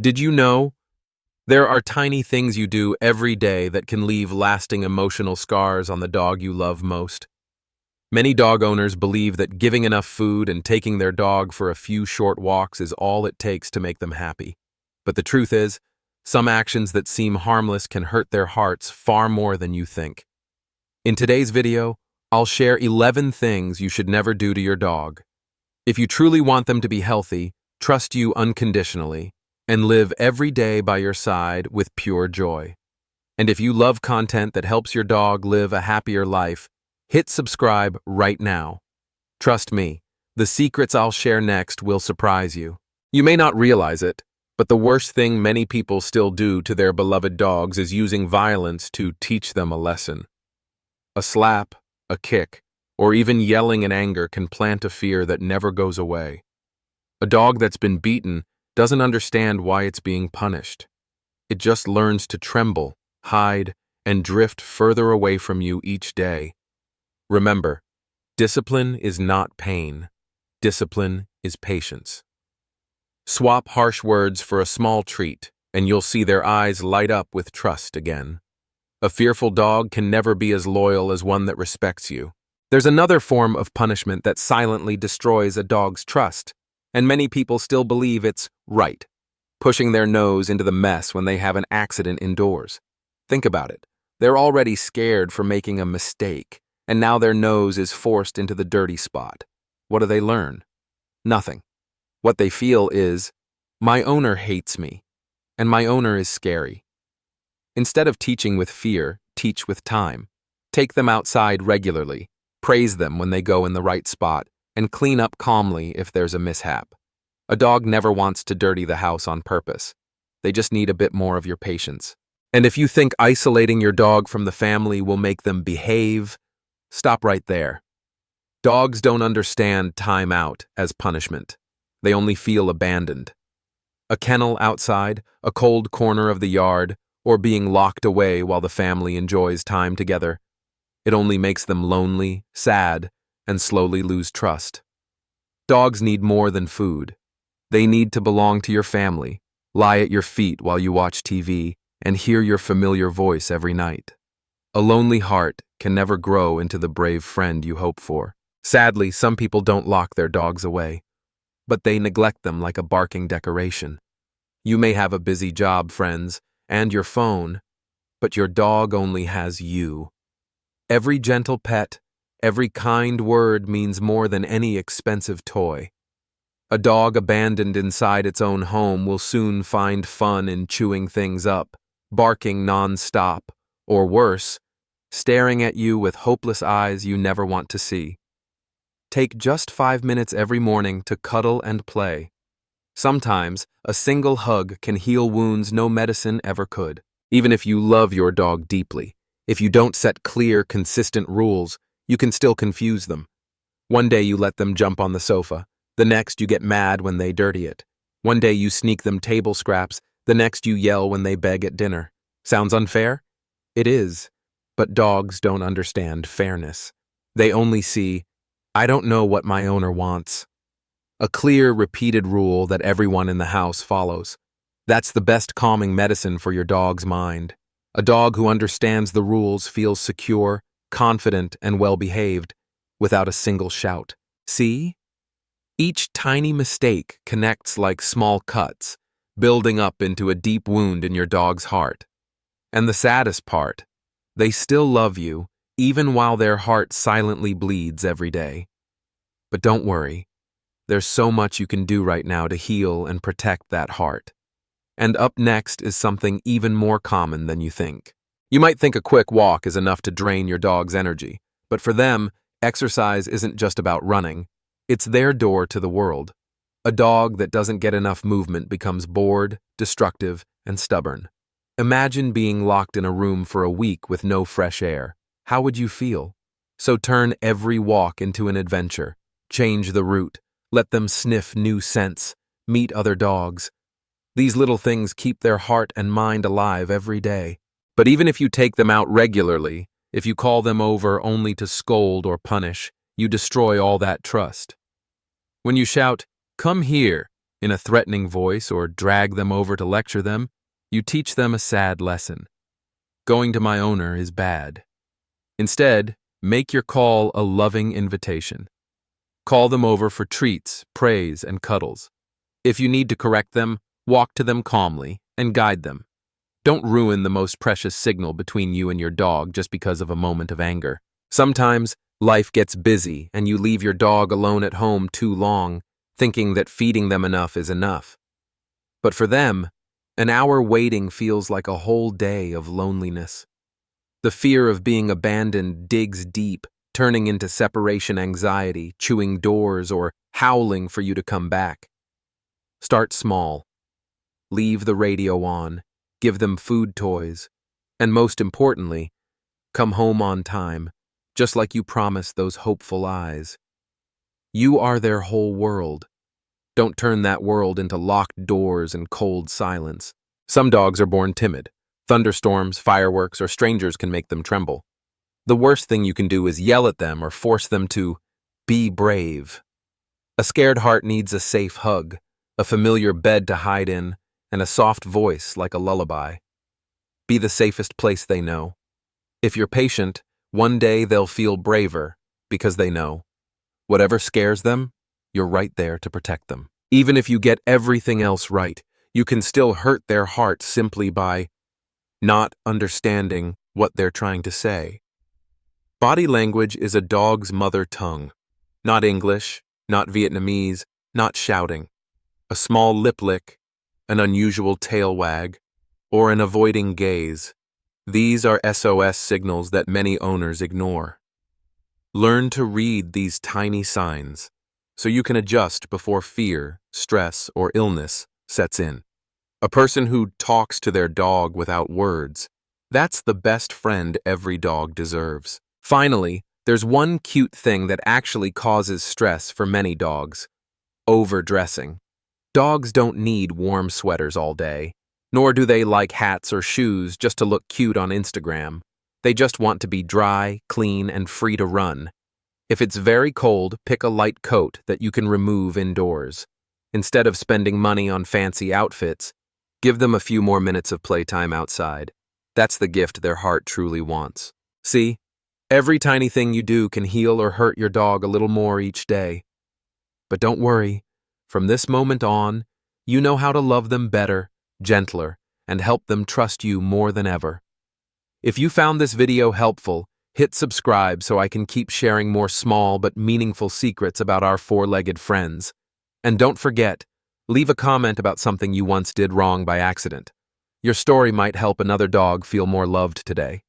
Did you know there are tiny things you do every day that can leave lasting emotional scars on the dog you love most? Many dog owners believe that giving enough food and taking their dog for a few short walks is all it takes to make them happy. But the truth is, some actions that seem harmless can hurt their hearts far more than you think. In today's video, I'll share 11 things you should never do to your dog. If you truly want them to be healthy, trust you unconditionally, and live every day by your side with pure joy. And if you love content that helps your dog live a happier life, hit subscribe right now. Trust me, the secrets I'll share next will surprise you. You may not realize it, but the worst thing many people still do to their beloved dogs is using violence to teach them a lesson. A slap, a kick, or even yelling in anger can plant a fear that never goes away. A dog that's been beaten doesn't understand why it's being punished. It just learns to tremble, hide, and drift further away from you each day. Remember, discipline is not pain. Discipline is patience. Swap harsh words for a small treat, and you'll see their eyes light up with trust again. A fearful dog can never be as loyal as one that respects you. There's another form of punishment that silently destroys a dog's trust, and many people still believe it's right, pushing their nose into the mess when they have an accident indoors. Think about it. They're already scared for making a mistake, and now their nose is forced into the dirty spot. What do they learn? Nothing. What they feel is, my owner hates me, and my owner is scary. Instead of teaching with fear, teach with time. Take them outside regularly, praise them when they go in the right spot, and clean up calmly if there's a mishap. A dog never wants to dirty the house on purpose. They just need a bit more of your patience. And if you think isolating your dog from the family will make them behave, stop right there. Dogs don't understand time out as punishment. They only feel abandoned. A kennel outside, a cold corner of the yard, or being locked away while the family enjoys time together. It only makes them lonely, sad, and slowly lose trust. Dogs need more than food. They need to belong to your family, lie at your feet while you watch TV, and hear your familiar voice every night. A lonely heart can never grow into the brave friend you hope for. Sadly, some people don't lock their dogs away, but they neglect them like a barking decoration. You may have a busy job, friends, and your phone, but your dog only has you. Every gentle pet, every kind word means more than any expensive toy. A dog abandoned inside its own home will soon find fun in chewing things up, barking non-stop, or worse, staring at you with hopeless eyes you never want to see. Take just 5 minutes every morning to cuddle and play. Sometimes, a single hug can heal wounds no medicine ever could. Even if you love your dog deeply, if you don't set clear, consistent rules, you can still confuse them. One day you let them jump on the sofa. The next you get mad when they dirty it. One day you sneak them table scraps. The next you yell when they beg at dinner. Sounds unfair? It is. But dogs don't understand fairness. They only see, I don't know what my owner wants. A clear, repeated rule that everyone in the house follows. That's the best calming medicine for your dog's mind. A dog who understands the rules feels secure, confident, and well-behaved, without a single shout. See? Each tiny mistake connects like small cuts, building up into a deep wound in your dog's heart. And the saddest part, they still love you, even while their heart silently bleeds every day. But don't worry, there's so much you can do right now to heal and protect that heart. And up next is something even more common than you think. You might think a quick walk is enough to drain your dog's energy, but for them, exercise isn't just about running. It's their door to the world. A dog that doesn't get enough movement becomes bored, destructive, and stubborn. Imagine being locked in a room for a week with no fresh air. How would you feel? So turn every walk into an adventure. Change the route. Let them sniff new scents, meet other dogs. These little things keep their heart and mind alive every day. But even if you take them out regularly, if you call them over only to scold or punish, you destroy all that trust. When you shout, "Come here," in a threatening voice or drag them over to lecture them, you teach them a sad lesson. Going to my owner is bad. Instead, make your call a loving invitation. Call them over for treats, praise, and cuddles. If you need to correct them, walk to them calmly and guide them. Don't ruin the most precious signal between you and your dog just because of a moment of anger. Sometimes, life gets busy and you leave your dog alone at home too long, thinking that feeding them enough is enough. But for them, an hour waiting feels like a whole day of loneliness. The fear of being abandoned digs deep, turning into separation anxiety, chewing doors, or howling for you to come back. Start small. Leave the radio on, give them food toys, and most importantly, come home on time, just like you promised those hopeful eyes. You are their whole world. Don't turn that world into locked doors and cold silence. Some dogs are born timid. Thunderstorms, fireworks, or strangers can make them tremble. The worst thing you can do is yell at them or force them to be brave. A scared heart needs a safe hug, a familiar bed to hide in, and a soft voice like a lullaby. Be the safest place they know. If you're patient, one day they'll feel braver because they know. Whatever scares them, you're right there to protect them. Even if you get everything else right, you can still hurt their heart simply by not understanding what they're trying to say. Body language is a dog's mother tongue. Not English, not Vietnamese, not shouting. A small lip lick, an unusual tail wag, or an avoiding gaze. These are SOS signals that many owners ignore. Learn to read these tiny signs so you can adjust before fear, stress, or illness sets in. A person who talks to their dog without words, that's the best friend every dog deserves. Finally, there's one cute thing that actually causes stress for many dogs: overdressing. Dogs don't need warm sweaters all day, nor do they like hats or shoes just to look cute on Instagram. They just want to be dry, clean, and free to run. If it's very cold, pick a light coat that you can remove indoors. Instead of spending money on fancy outfits, give them a few more minutes of playtime outside. That's the gift their heart truly wants. See, every tiny thing you do can heal or hurt your dog a little more each day. But don't worry, from this moment on, you know how to love them better, gentler, and help them trust you more than ever. If you found this video helpful, hit subscribe so I can keep sharing more small but meaningful secrets about our four-legged friends. And don't forget, leave a comment about something you once did wrong by accident. Your story might help another dog feel more loved today.